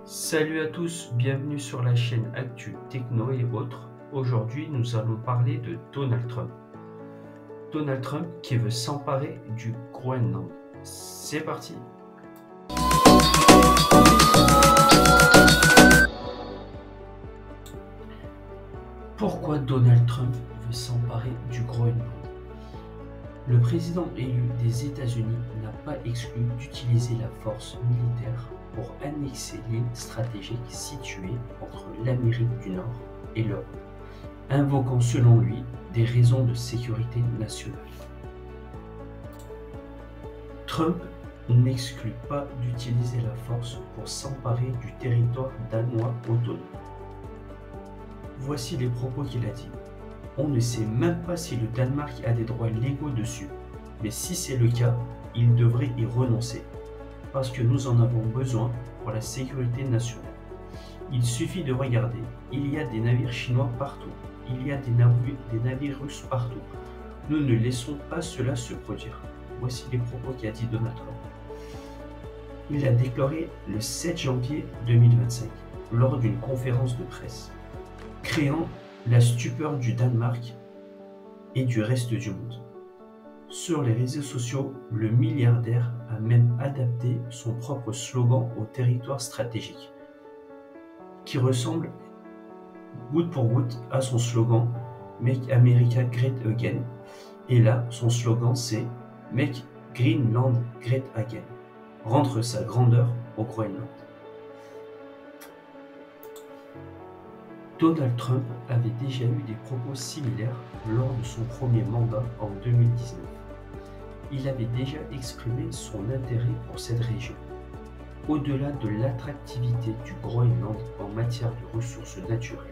Salut à tous, bienvenue sur la chaîne Actu Techno et autres. Aujourd'hui, nous allons parler de Donald Trump. Donald Trump qui veut s'emparer du Groenland. C'est parti! Pourquoi Donald Trump veut s'emparer du Groenland? Le président élu des États-Unis n'a pas exclu d'utiliser la force militaire pour annexer l'île stratégique située entre l'Amérique du Nord et l'Europe, invoquant selon lui des raisons de sécurité nationale. Trump n'exclut pas d'utiliser la force pour s'emparer du territoire danois autonome. Voici les propos qu'il a dit. On ne sait même pas si le Danemark a des droits légaux dessus, mais si c'est le cas, il devrait y renoncer, parce que nous en avons besoin pour la sécurité nationale. Il suffit de regarder, il y a des navires chinois partout, il y a des navires russes partout. Nous ne laissons pas cela se produire. Voici les propos qu'a dit Donald Trump. Il a déclaré le 7 janvier 2025, lors d'une conférence de presse, créant la stupeur du Danemark et du reste du monde. Sur les réseaux sociaux, le milliardaire a même adapté son propre slogan au territoire stratégique, qui ressemble goutte pour goutte à son slogan Make America Great Again. Et là, son slogan c'est Make Greenland Great Again. Rendre sa grandeur au Groenland. Donald Trump avait déjà eu des propos similaires lors de son premier mandat en 2019. Il avait déjà exprimé son intérêt pour cette région. Au-delà de l'attractivité du Groenland en matière de ressources naturelles,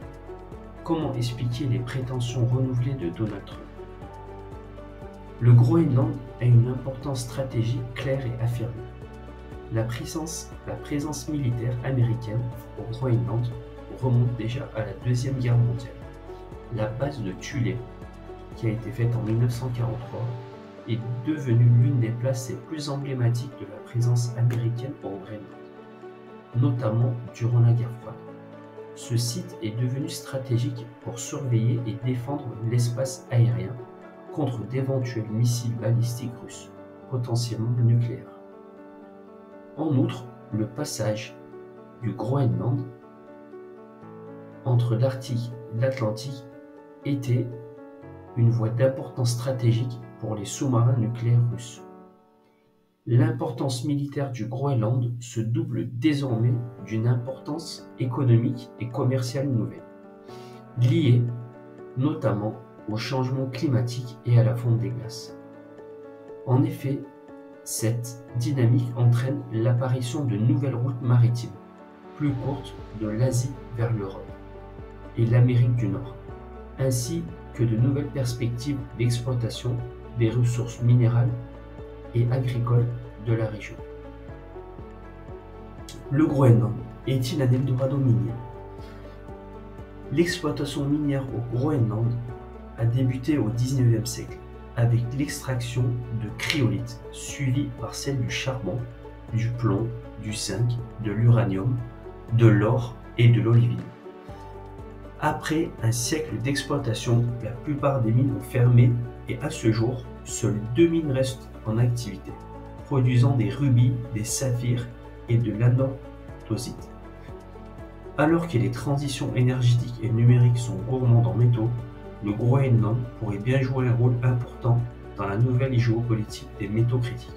comment expliquer les prétentions renouvelées de Donald Trump? Le Groenland a une importance stratégique claire et affirmée. La présence militaire américaine au Groenland remonte déjà à la Deuxième Guerre mondiale. La base de Thule, qui a été faite en 1943, est devenue l'une des places les plus emblématiques de la présence américaine au Groenland, notamment durant la guerre froide. Ce site est devenu stratégique pour surveiller et défendre l'espace aérien contre d'éventuels missiles balistiques russes, potentiellement nucléaires. En outre, le passage du Groenland entre l'Arctique et l'Atlantique était une voie d'importance stratégique pour les sous-marins nucléaires russes. L'importance militaire du Groenland se double désormais d'une importance économique et commerciale nouvelle, liée notamment au changement climatique et à la fonte des glaces. En effet, cette dynamique entraîne l'apparition de nouvelles routes maritimes, plus courtes de l'Asie vers l'Europe et l'Amérique du Nord, ainsi que de nouvelles perspectives d'exploitation des ressources minérales et agricoles de la région. Le Groenland est-il un Eldorado minier? L'exploitation minière au Groenland a débuté au XIXe siècle avec l'extraction de cryolite, suivie par celle du charbon, du plomb, du zinc, de l'uranium, de l'or et de l'olivine. Après un siècle d'exploitation, la plupart des mines ont fermé et à ce jour, seules 2 mines restent en activité, produisant des rubis, des saphirs et de l'anorthosite. Alors que les transitions énergétiques et numériques sont gourmandes en métaux, le Groenland pourrait bien jouer un rôle important dans la nouvelle géopolitique des métaux critiques.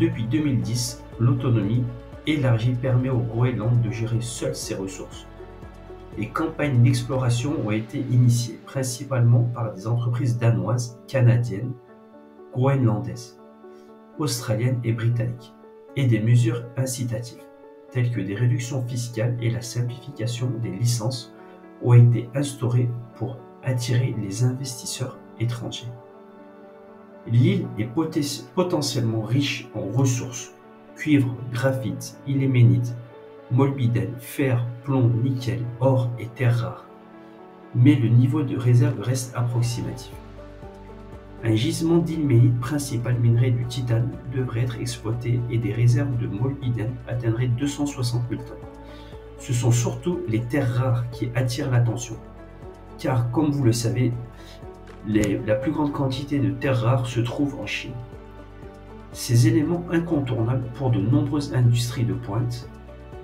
Depuis 2010, l'autonomie élargie permet au Groenland de gérer seul ses ressources. Les campagnes d'exploration ont été initiées principalement par des entreprises danoises, canadiennes, groenlandaises, australiennes et britanniques, et des mesures incitatives, telles que des réductions fiscales et la simplification des licences, ont été instaurées pour attirer les investisseurs étrangers. L'île est potentiellement riche en ressources, cuivre, graphite, ilménite, molybdène, fer, plomb, nickel, or et terres rares. Mais le niveau de réserve reste approximatif. Un gisement d'ilménite, principal minerai du titane, devrait être exploité et des réserves de molybdène atteindraient 260 000 tonnes. Ce sont surtout les terres rares qui attirent l'attention, car comme vous le savez, la plus grande quantité de terres rares se trouve en Chine. Ces éléments incontournables pour de nombreuses industries de pointe,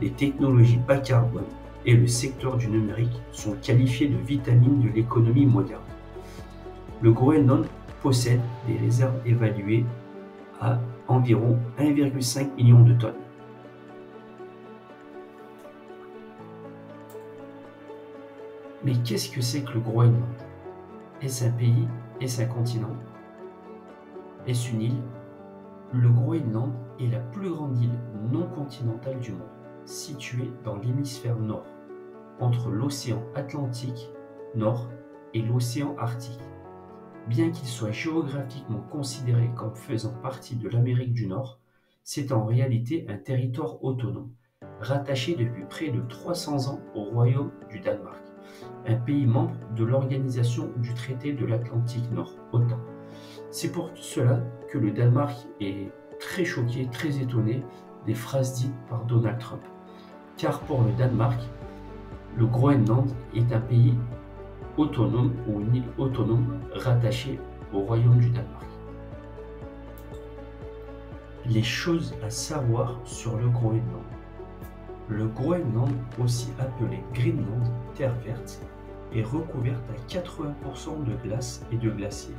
les technologies bas carbone et le secteur du numérique sont qualifiés de vitamines de l'économie moderne. Le Groenland possède des réserves évaluées à environ 1,5 million de tonnes. Mais qu'est-ce que c'est que le Groenland? Est-ce un pays? Est-ce un continent? Est-ce une île? Le Groenland est la plus grande île non continentale du monde, située dans l'hémisphère nord, entre l'océan Atlantique Nord et l'océan Arctique. Bien qu'il soit géographiquement considéré comme faisant partie de l'Amérique du Nord, c'est en réalité un territoire autonome, rattaché depuis près de 300 ans au Royaume du Danemark, un pays membre de l'Organisation du traité de l'Atlantique Nord, OTAN. C'est pour cela que le Danemark est très choqué, très étonné des phrases dites par Donald Trump. Car pour le Danemark, le Groenland est un pays autonome ou une île autonome rattachée au Royaume du Danemark. Les choses à savoir sur le Groenland. Le Groenland, aussi appelé Greenland, terre verte, est recouverte à 80% de glace et de glaciers.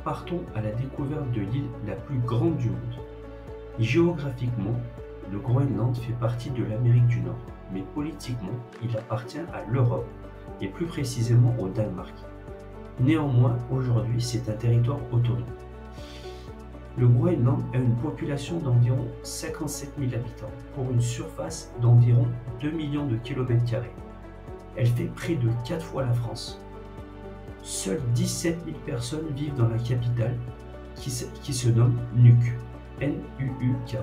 Partons à la découverte de l'île la plus grande du monde. Géographiquement, le Groenland fait partie de l'Amérique du Nord, mais politiquement, il appartient à l'Europe et plus précisément au Danemark. Néanmoins, aujourd'hui, c'est un territoire autonome. Le Groenland a une population d'environ 57 000 habitants pour une surface d'environ 2 millions de km². Elle fait près de 4 fois la France. Seules 17 000 personnes vivent dans la capitale qui se nomme Nuuk, N-U-U-K.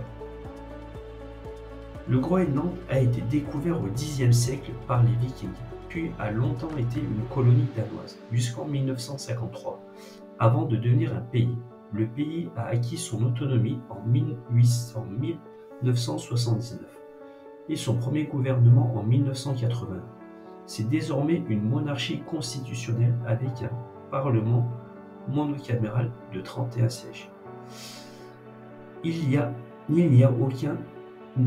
Le Groenland a été découvert au Xe siècle par les Vikings, puis a longtemps été une colonie danoise, jusqu'en 1953, avant de devenir un pays. Le pays a acquis son autonomie en 1979 et son premier gouvernement en 1980. C'est désormais une monarchie constitutionnelle avec un parlement monocaméral de 31 sièges. Il n'y a aucun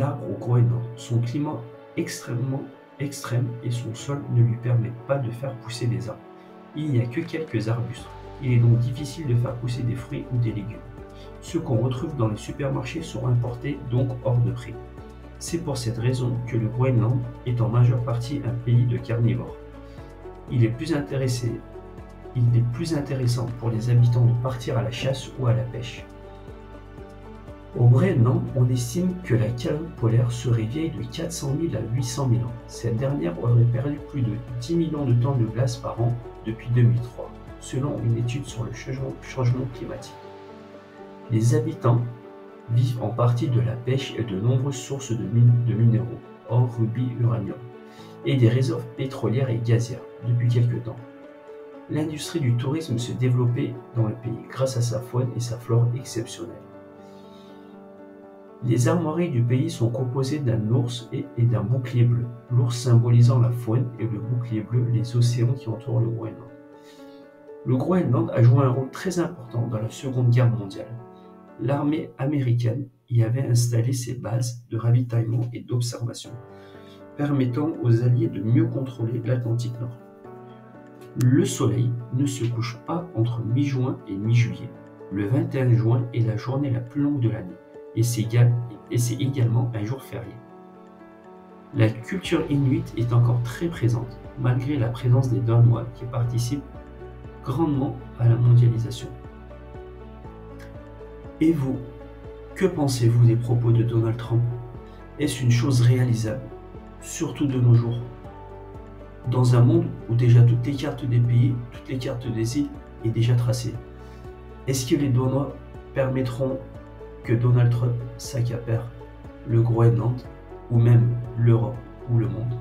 arbre au Groenland. Son climat extrêmement extrême et son sol ne lui permettent pas de faire pousser des arbres. Il n'y a que quelques arbustes. Il est donc difficile de faire pousser des fruits ou des légumes. Ceux qu'on retrouve dans les supermarchés sont importés, donc hors de prix. C'est pour cette raison que le Groenland est en majeure partie un pays de carnivores. Il est plus intéressant pour les habitants de partir à la chasse ou à la pêche. Au Groenland, on estime que la calotte polaire serait vieille de 400 000 à 800 000 ans. Cette dernière aurait perdu plus de 10 millions de tonnes de glace par an depuis 2003, selon une étude sur le changement climatique. Les habitants vivent en partie de la pêche et de nombreuses sources de minéraux, or, rubis, uranium, et des réserves pétrolières et gazières depuis quelque temps. L'industrie du tourisme se développait dans le pays grâce à sa faune et sa flore exceptionnelles. Les armoiries du pays sont composées d'un ours et d'un bouclier bleu, l'ours symbolisant la faune et le bouclier bleu les océans qui entourent le Groenland. Le Groenland a joué un rôle très important dans la Seconde Guerre mondiale. L'armée américaine y avait installé ses bases de ravitaillement et d'observation, permettant aux Alliés de mieux contrôler l'Atlantique Nord. Le soleil ne se couche pas entre mi-juin et mi-juillet. Le 21 juin est la journée la plus longue de l'année. Et c'est également un jour férié. La culture inuite est encore très présente, malgré la présence des Danois qui participent grandement à la mondialisation. Et vous, que pensez-vous des propos de Donald Trump? Est-ce une chose réalisable, surtout de nos jours, dans un monde où déjà toutes les cartes des pays, toutes les cartes des îles est déjà tracées? Est-ce que les Danois permettront que Donald Trump s'accapare le Groenland ou même l'Europe ou le monde?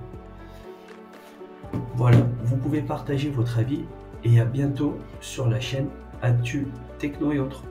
Voilà, vous pouvez partager votre avis et à bientôt sur la chaîne actu, techno et autres.